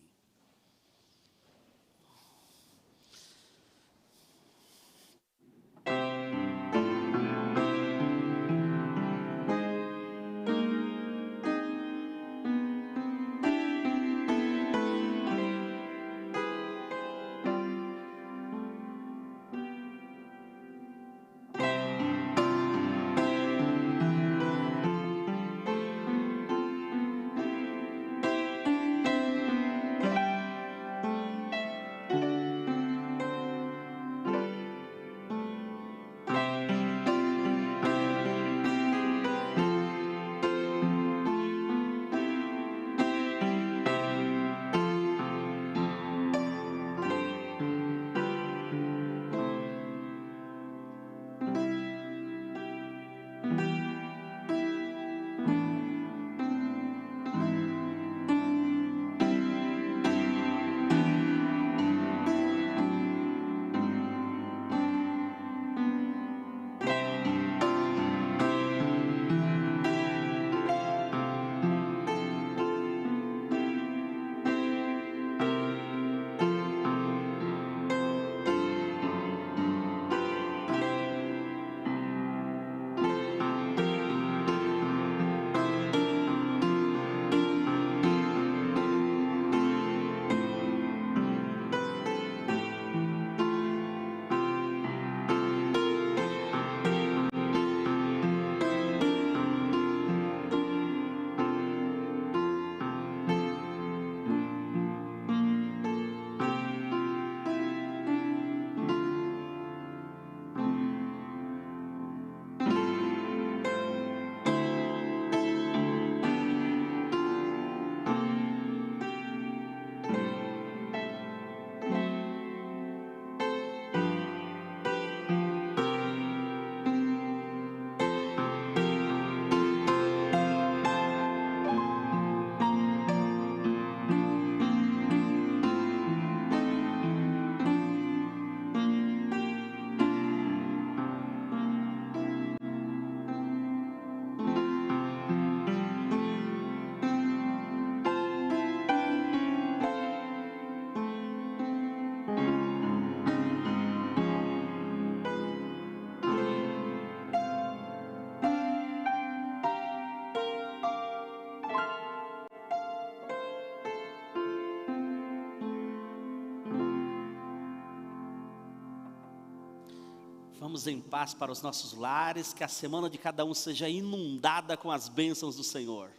Speaker 1: Vamos em paz para os nossos lares, que a semana de cada um seja inundada com as bênçãos do Senhor.